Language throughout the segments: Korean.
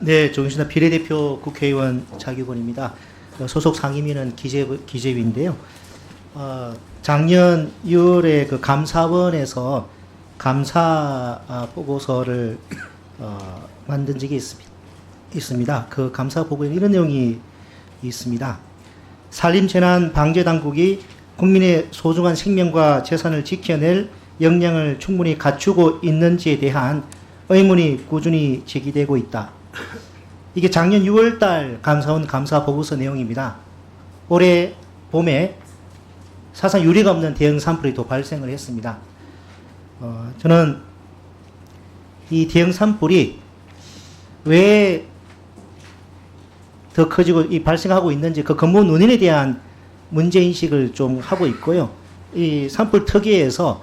네, 조경신당 비례대표 국회의원 차기권입니다. 소속 상임위는 기재위인데요. 작년 6월에 그 감사원에서 감사 보고서를 만든 적이 있습니다. 그 감사 보고에 이런 내용이 있습니다. 산림재난방재당국이 국민의 소중한 생명과 재산을 지켜낼 역량을 충분히 갖추고 있는지에 대한 의문이 꾸준히 제기되고 있다. 이게 작년 6월달 감사원 감사 보고서 내용입니다. 올해 봄에 사상 유례가 없는 대형 산불이 또 발생을 했습니다. 저는 이 대형 산불이 왜 더 커지고 발생하고 있는지 그 근본 원인에 대한 문제인식을 좀 하고 있고요. 이 산불 특위에서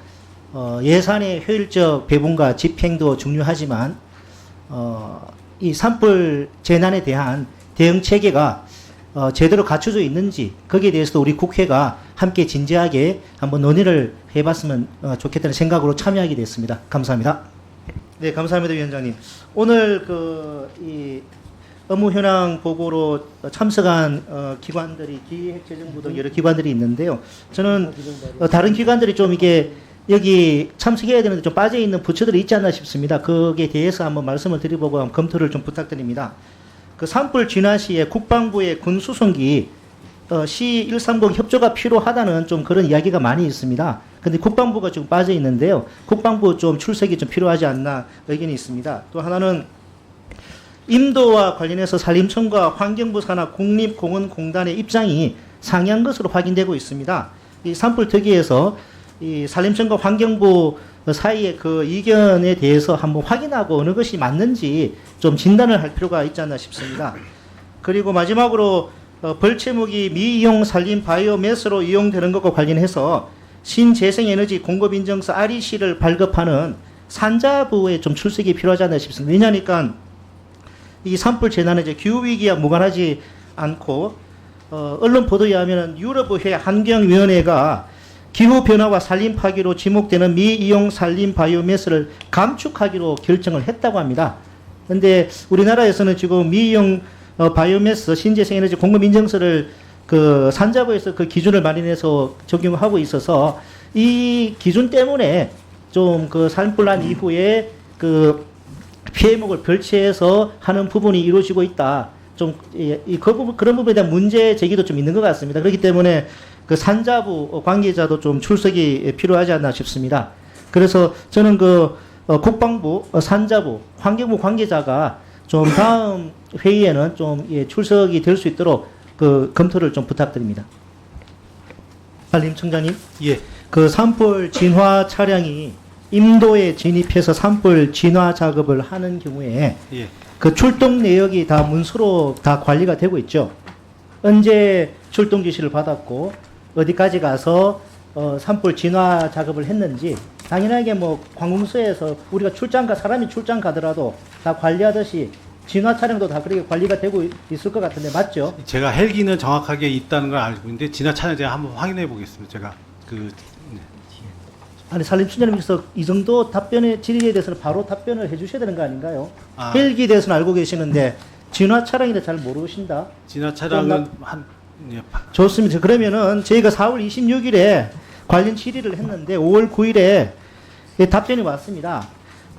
예산의 효율적 배분과 집행도 중요하지만 이 산불 재난에 대한 대응 체계가 제대로 갖춰져 있는지 거기에 대해서도 우리 국회가 함께 진지하게 한번 논의를 해봤으면 좋겠다는 생각으로 참여하게 됐습니다. 감사합니다. 네, 감사합니다, 위원장님. 오늘 이 업무 현황 보고로 참석한 기관들이 기획재정부 등 여러 기관들이 있는데요. 저는 다른 기관들이 좀 이게 여기 참석해야 되는데 좀 빠져있는 부처들이 있지 않나 싶습니다. 거기에 대해서 한번 말씀을 드려보고 한번 검토를 좀 부탁드립니다. 그 산불 진화 시에 국방부의 군수송기 C130 협조가 필요하다는 좀 그런 이야기가 많이 있습니다. 근데 국방부가 지금 빠져 있는데요. 국방부 좀 출석이 좀 필요하지 않나 의견이 있습니다. 또 하나는 임도와 관련해서 산림청과 환경부 산하 국립공원공단의 입장이 상이한 것으로 확인되고 있습니다. 이 산불 특위에서 이 산림청과 환경부 사이의 그 의견에 대해서 한번 확인하고 어느 것이 맞는지 좀 진단을 할 필요가 있지 않나 싶습니다. 그리고 마지막으로 벌채목이 미이용 산림 바이오매스로 이용되는 것과 관련해서 신재생에너지 공급인증서 REC를 발급하는 산자부에 좀 출석이 필요하지 않나 싶습니다. 왜냐하니까 이 산불 재난은 이제 기후위기와 무관하지 않고 언론 보도에 하면 유럽의회 환경위원회가 기후변화와 산림 파괴로 지목되는 미이용 산림 바이오매스를 감축하기로 결정을 했다고 합니다. 그런데 우리나라에서는 지금 미이용 바이오매스 신재생에너지 공급인증서를 그 산자부에서 그 기준을 마련해서 적용하고 있어서 이 기준 때문에 좀 그 산불 난 이후에 그 피해목을 별치해서 하는 부분이 이루어지고 있다. 좀 그런 부분에 대한 문제 제기도 좀 있는 것 같습니다. 그렇기 때문에 그 산자부 관계자도 좀 출석이 필요하지 않나 싶습니다. 그래서 저는 국방부, 산자부, 환경부 관계자가 좀 다음 회의에는 좀 출석이 될 수 있도록 그 검토를 좀 부탁드립니다. 산림청장님, 그 산불 진화 차량이 임도에 진입해서 산불 진화 작업을 하는 경우에 그 출동 내역이 다 문서로 다 관리가 되고 있죠. 언제 출동 지시를 받았고 어디까지 가서 산불 진화 작업을 했는지 당연하게 뭐 관공서에서 우리가 사람이 출장 가더라도 다 관리하듯이 진화 차량도 다 그렇게 관리가 되고 있을 것 같은데 맞죠? 제가 헬기는 정확하게 있다는 걸 알고 있는데 진화 차량 제가 한번 확인해 보겠습니다. 제가 아니 산림청장님께서 이 정도 답변의 질의에 대해서는 바로 답변을 해주셔야 되는 거 아닌가요? 헬기에 대해서는 알고 계시는데 진화 차량이라 잘 모르신다. 진화 차량은 좋습니다. 그러면은 저희가 4월 26일에 관련 질의를 했는데 5월 9일에 답변이 왔습니다.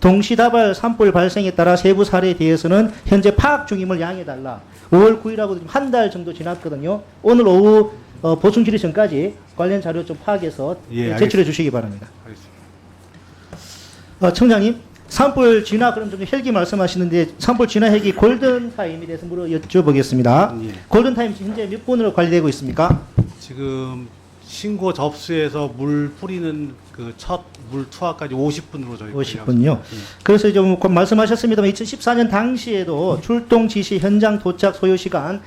동시다발 산불 발생에 따라 세부 사례에 대해서는 현재 파악 중임을 양해달라. 5월 9일하고 한 달 정도 지났거든요. 오늘 오후 보충 질의 전까지 관련 자료 좀 파악해서 제출해 주시기 바랍니다. 알겠습니다. 청장님, 산불 진화 그럼 좀 헬기 말씀하시는데 산불 진화 헬기 골든타임에 대해서 여쭤보겠습니다. 골든타임 현재 몇 분으로 관리되고 있습니까? 지금 신고 접수해서 물 뿌리는 그 첫 물 투하까지 50분으로 저희 50분요. 그래서 좀 말씀하셨습니다만 2014년 당시에도 출동 지시 현장 도착 소요 시간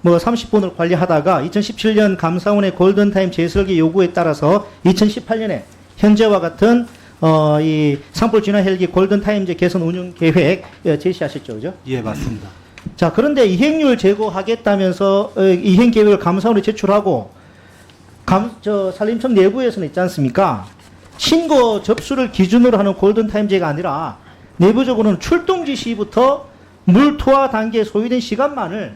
30분을 관리하다가 2017년 감사원의 골든타임 재설계 요구에 따라서 2018년에 현재와 같은 이 산불 진화 헬기 골든타임제 개선 운영 계획 제시하셨죠, 그죠? 예, 맞습니다. 자, 그런데 이행률 제고하겠다면서 이행 계획을 감사원에 제출하고 산림청 내부에서는 있지 않습니까? 신고 접수를 기준으로 하는 골든타임제가 아니라 내부적으로는 출동 지시부터 물 투하 단계에 소요된 시간만을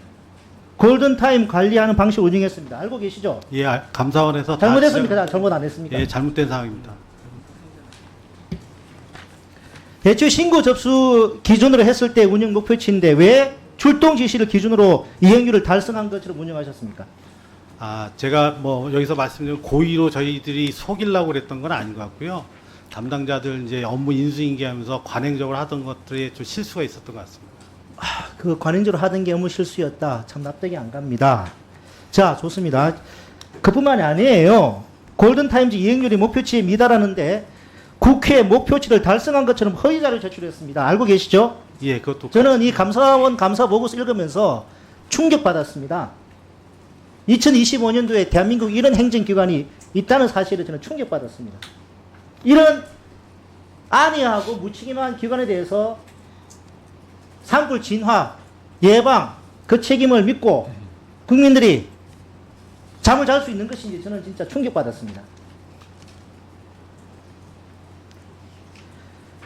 골든타임 관리하는 방식을 운영했습니다. 알고 계시죠? 예, 감사원에서 다 잘못했습니까? 잘못 안 했습니까? 예, 잘못된 상황입니다. 대출 신고 접수 기준으로 했을 때 운영 목표치인데 왜 출동 지시를 기준으로 이행률을 달성한 것처럼 운영하셨습니까? 아, 제가 뭐 여기서 말씀드린 고의로 저희들이 속이려고 그랬던 건 아닌 것 같고요. 담당자들 이제 업무 인수인계하면서 관행적으로 하던 것들에 좀 실수가 있었던 것 같습니다. 그 관행적으로 하던 게 업무 실수였다. 참 납득이 안 갑니다. 자, 좋습니다. 그뿐만이 아니에요. 골든타임즈 이행률이 목표치에 미달하는데 국회 목표치를 달성한 것처럼 허위자료 제출했습니다. 알고 계시죠? 예, 그것도 저는 이 감사원 감사 보고서 읽으면서 충격받았습니다. 2025년도에 대한민국 이런 행정기관이 있다는 사실에 저는 충격받았습니다. 이런 안이하고 무책임한 기관에 대해서 산불 진화, 예방, 그 책임을 믿고 국민들이 잠을 잘 수 있는 것인지 저는 진짜 충격받았습니다.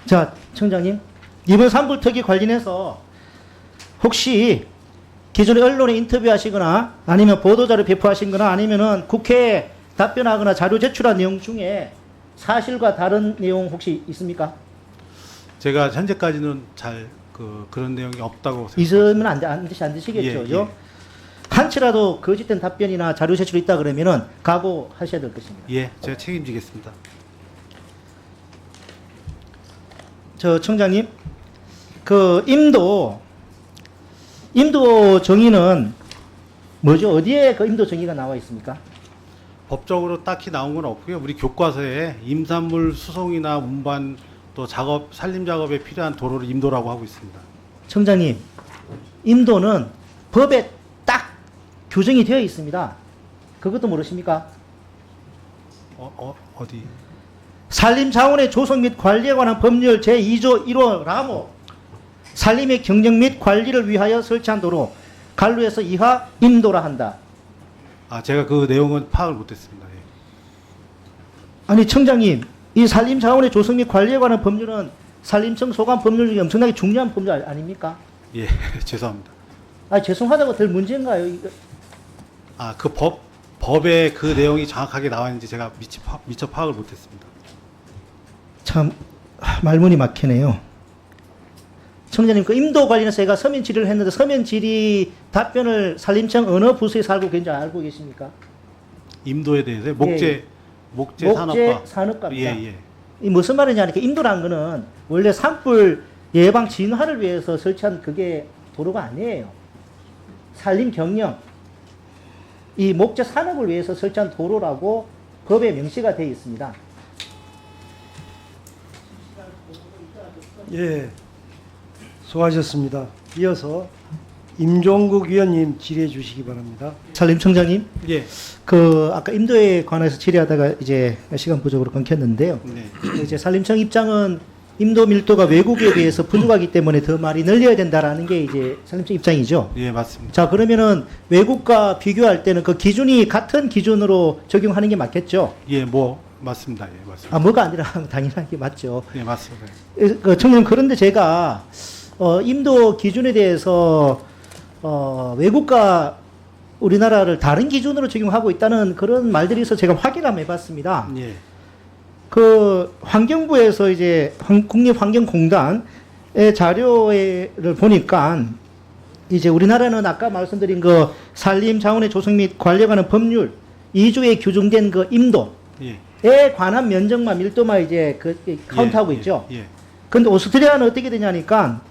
자, 청장님, 이번 산불 특위 관련해서 혹시 기존에 언론에 인터뷰하시거나 아니면 보도자료 배포하신 거나 아니면은 국회에 답변하거나 자료 제출한 내용 중에 사실과 다른 내용 혹시 있습니까? 제가 현재까지는 잘 그런 내용이 없다고 있으면 안 되시겠죠. 예, 그죠? 예. 한치라도 거짓된 답변이나 자료 제출이 있다 그러면은 각오하셔야 될 것입니다. 예, 제가 책임지겠습니다. 저 청장님, 그 임도 정의는 뭐죠? 어디에 그 임도 정의가 나와 있습니까? 법적으로 딱히 나온 건 없고요. 우리 교과서에 임산물 수송이나 운반 또 작업 산림 작업에 필요한 도로를 임도라고 하고 있습니다. 청장님, 임도는 법에 딱 규정이 되어 있습니다. 그것도 모르십니까? 어디? 산림자원의 조성 및 관리에 관한 법률 제2조 1호 라모 산림의 경영 및 관리를 위하여 설치한 도로 간루에서 이하 임도라 한다. 아, 제가 그 내용은 파악을 못했습니다. 예. 아니 청장님, 이 산림자원의 조성 및 관리에 관한 법률은 산림청 소관 법률 중에 엄청나게 중요한 법률 아닙니까? 예, 죄송합니다. 아, 죄송하다고 될 문제인가요? 아, 그 법에 그 내용이 정확하게 나와 있는지 제가 미처 파악을 못했습니다. 참 말문이 막히네요. 청장님, 그 임도 관련해서 제가 서면 질의를 했는데 서면 질의 답변을 산림청 어느 부서에서 알고 계신지 알고 계십니까? 임도에 대해서 목재 산업과 산업과입니다. 예. 이 무슨 말이냐니까 임도라는 거는 원래 산불 예방 진화를 위해서 설치한 그게 도로가 아니에요. 산림 경영, 이 목재 산업을 위해서 설치한 도로라고 법에 명시가 되어 있습니다. 예, 수고하셨습니다. 이어서 임종국 위원님 질의해 주시기 바랍니다. 산림청장님, 예. 그 아까 임도에 관해서 질의하다가 이제 시간 부족으로 끊겼는데요. 네. 이제 산림청 입장은 임도 밀도가 외국에 비해서 부족하기 때문에 더 많이 늘려야 된다라는 게 이제 산림청 입장이죠. 예, 맞습니다. 자, 그러면은 외국과 비교할 때는 그 기준이 같은 기준으로 적용하는 게 맞겠죠? 예, 맞습니다. 예, 맞습니다. 아, 뭐가 아니라 당연한 게 맞죠. 예, 맞습니다. 청년 그런데 제가 임도 기준에 대해서 외국과 우리나라를 다른 기준으로 적용하고 있다는 그런 말들이 있어서 제가 확인을 한번 해봤습니다. 예. 그 환경부에서 이제 국립환경공단의 자료를 보니까 이제 우리나라는 아까 말씀드린 그 산림 자원의 조성 및 관리에 관한 법률 2조에 규정된 그 임도에 예. 관한 면적만 밀도만 이제 카운트하고 예, 있죠. 예. 근데 오스트리아는 어떻게 되냐니까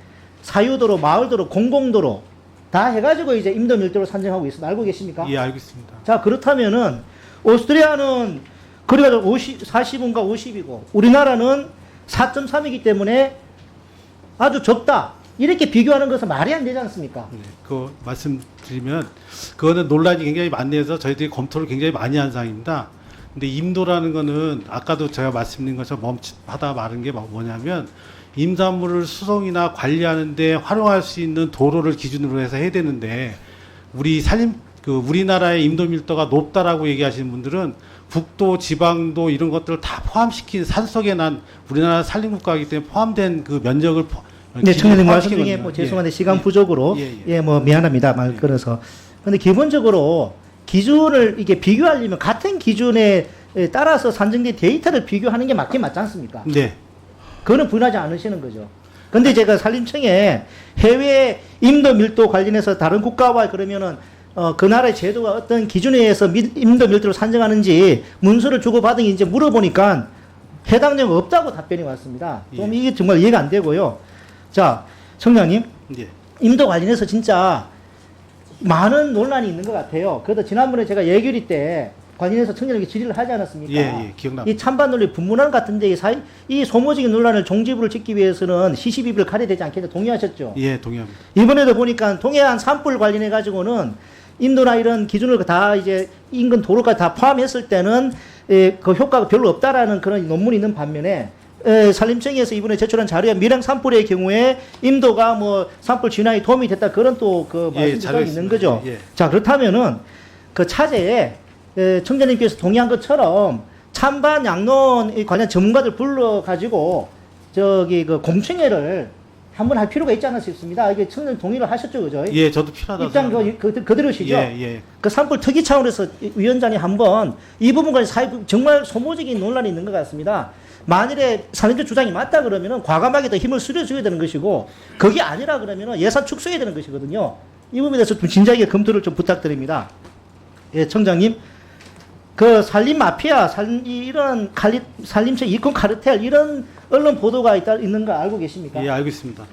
사유도로, 마을도로, 공공도로 다 해가지고 이제 임도 밀도를 산정하고 있습니다. 알고 계십니까? 예, 알고 있습니다. 자, 그렇다면은 오스트리아는 그래가지고 40인가 50이고 우리나라는 4.3이기 때문에 아주 적다. 이렇게 비교하는 것은 말이 안 되지 않습니까? 네, 그 말씀드리면 그거는 논란이 굉장히 많네서 저희들이 검토를 굉장히 많이 한 사항입니다. 근데 임도라는 거는 아까도 제가 말씀드린 것처럼 멈칫하다 말은 게 뭐냐면 임산물을 수송이나 관리하는데 활용할 수 있는 도로를 기준으로 해서 해야 되는데 우리나라의 임도 밀도가 높다라고 얘기하시는 분들은 북도, 지방도 이런 것들을 다 포함시킨 산속에 난 우리나라 산림국가이기 때문에 포함된 그 면적을 네, 청년님 말씀 기준이 중에 확실히 뭐 거든요. 죄송한데 시간 부족으로 예. 예, 뭐 미안합니다. 말 끊어서. 근데 기본적으로 기준을 이게 비교하려면 같은 기준에 따라서 산정된 데이터를 비교하는 게 맞긴 맞지 않습니까? 네. 그거는 부인하지 않으시는 거죠. 근데 제가 산림청에 해외 임도 밀도 관련해서 다른 국가와 그러면은 그 나라의 제도가 어떤 기준에 의해서 임도 밀도를 산정하는지 문서를 주고받은 게 이제 물어보니까 해당 내용 없다고 답변이 왔습니다. 좀 이게 정말 이해가 안 되고요. 자, 청장님, 예. 임도 관련해서 진짜 많은 논란이 있는 것 같아요. 그래도 지난번에 제가 예결위 때 관련해서 청년에게 질의를 하지 않았습니까? 예, 기억납니다. 이 찬반 논리 분문안 같은데 이 소모적인 논란을 종지부를 짓기 위해서는 시시비비를 가려야 되지 않겠냐 동의하셨죠? 예, 동의합니다. 이번에도 보니까 동해안 산불 관련해 가지고는 인도나 이런 기준을 다 이제 인근 도로까지 다 포함했을 때는 그 효과가 별로 없다라는 그런 논문이 있는 반면에 산림청에서 이번에 제출한 자료에 밀양 산불의 경우에 임도가 뭐 산불 진화에 도움이 됐다 그런 또 그 말씀이 자료 있는 있습니다. 거죠. 예. 자 그렇다면은 그 차제에 청장님께서 동의한 것처럼 찬반 양론 관련 전문가들 불러 가지고 저기 그 공청회를 한번 할 필요가 있지 않나 싶습니다. 이게 청장 동의를 하셨죠, 그죠? 예, 저도 필요하다고 입장 생각합니다. 그대로시죠? 예. 그 산불 특위 차원에서 위원장이 한번 이 부분까지 정말 소모적인 논란이 있는 것 같습니다. 만일에 산림청 주장이 맞다 그러면은 과감하게 더 힘을 실어줘야 되는 것이고 그게 아니라 그러면은 예산 축소해야 되는 것이거든요. 이 부분에 대해서 좀 진지하게 검토를 좀 부탁드립니다. 예, 청장님. 그 산림 마피아, 이런 산림청 이권 카르텔 이런 언론 보도가 있는 거 알고 계십니까? 예, 알고 있습니다.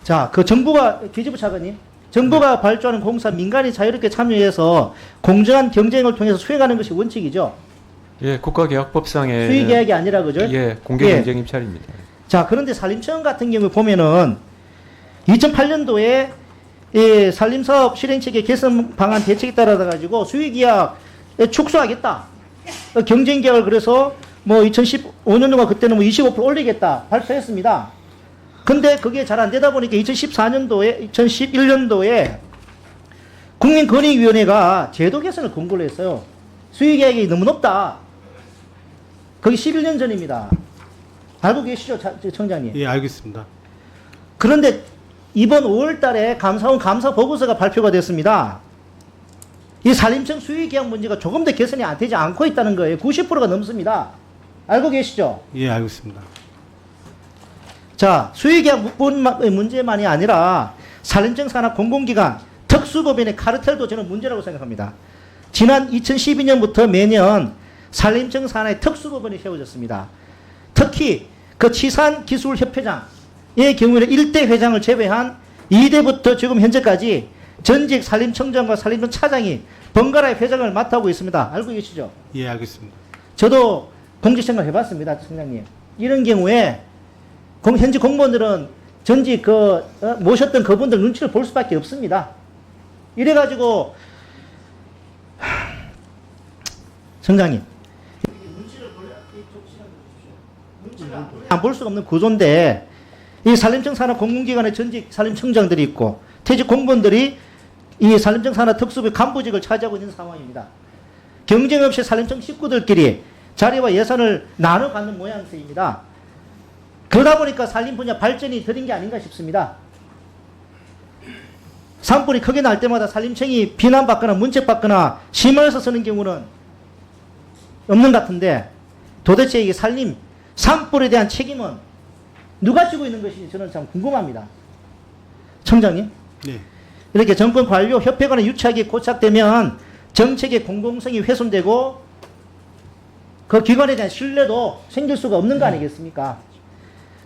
자, 그 정부가 기재부 차관님, 정부가 발주하는 공사 민간이 자유롭게 참여해서 공정한 경쟁을 통해서 수행하는 것이 원칙이죠. 예, 국가계약법상의 수의 계약이 아니라 그죠? 예, 공개 경쟁 입찰입니다. 자, 그런데 산림청 같은 경우에 보면은 2008년도에 이 산림사업 실행체계 개선 방안 대책에 따라 가지고 수의계약 축소하겠다. 경쟁계약을 그래서 뭐 2015년도가 그때는 뭐 25% 올리겠다 발표했습니다. 근데 그게 잘 안 되다 보니까 2011년도에 국민권익위원회가 제도 개선을 권고를 했어요. 수의계약이 너무 높다. 그게 11년 전입니다. 알고 계시죠, 청장님? 예, 알고 있습니다. 그런데 이번 5월 달에 감사원 감사 보고서가 발표가 됐습니다. 이 산림청 수의계약 문제가 조금 더 개선이 안 되지 않고 있다는 거예요. 90%가 넘습니다. 알고 계시죠? 예, 알고 있습니다. 자, 수의계약 문제만이 아니라 산림청 산하 공공기관 특수법인의 카르텔도 저는 문제라고 생각합니다. 지난 2012년부터 매년 산림청 산하의 특수법인이 세워졌습니다. 특히 그 치산기술협회장의 경우에는 1대 회장을 제외한 2대부터 지금 현재까지 전직 산림청장과 산림청 차장이 번갈아 회장을 맡아오고 있습니다. 알고 계시죠? 예, 알고 있습니다. 저도 공직생활 해봤습니다, 청장님. 이런 경우에 현직 공무원들은 전직 모셨던 그분들 눈치를 볼 수밖에 없습니다. 이래가지고 청장님 안 볼 수가 없는 구조인데 이 산림청 산하 공공기관의 전직 산림청장들이 있고 퇴직 공무원들이 이 산림청 산하 특수부의 간부직을 차지하고 있는 상황입니다. 경쟁 없이 산림청 식구들끼리 자리와 예산을 나눠 갖는 모양새입니다. 그러다 보니까 산림 분야 발전이 더딘 게 아닌가 싶습니다. 산불이 크게 날 때마다 산림청이 비난받거나 문책받거나 심화해서 쓰는 경우는 없는 것 같은데 도대체 이 산불에 대한 책임은 누가 지고 있는 것인지 저는 참 궁금합니다. 청장님, 네. 이렇게 정권 관료 협회 간의 유착이 고착되면 정책의 공공성이 훼손되고 그 기관에 대한 신뢰도 생길 수가 없는 거 아니겠습니까?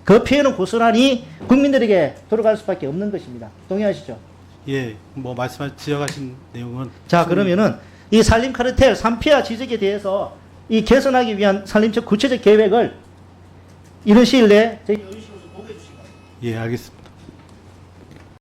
그 피해는 고스란히 국민들에게 돌아갈 수밖에 없는 것입니다. 동의하시죠? 예, 뭐 지적하신 내용은 자, 그러면은 이 산림 카르텔 산피아 지적에 대해서 이 개선하기 위한 산림청 구체적 계획을 이런 시일 내에 저희 예, 알겠습니다.